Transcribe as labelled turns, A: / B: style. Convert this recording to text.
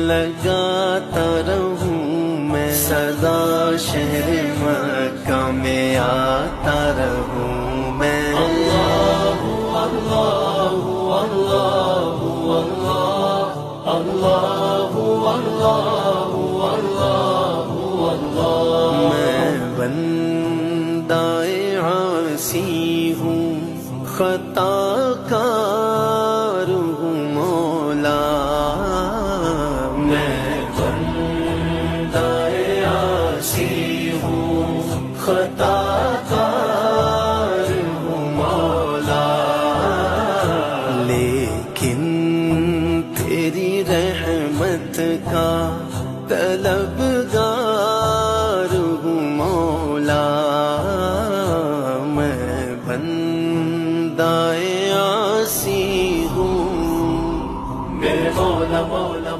A: لگاتا رہوں میں، سدا شہر مکہ میں آتا رہوں میں۔ اللہ اللہ اللہ اللہ اللہ اللہ اللہ، میں بندہ عاصی ہوں، خطا کار ہوں مولا، میں بندہ عاصی ہوں، خطا کار ہوں مولا، لیکن تیری رحمت کا طلبگار ہوں مولا، میں بندہ عاصی ہوں، میرے مولا مولا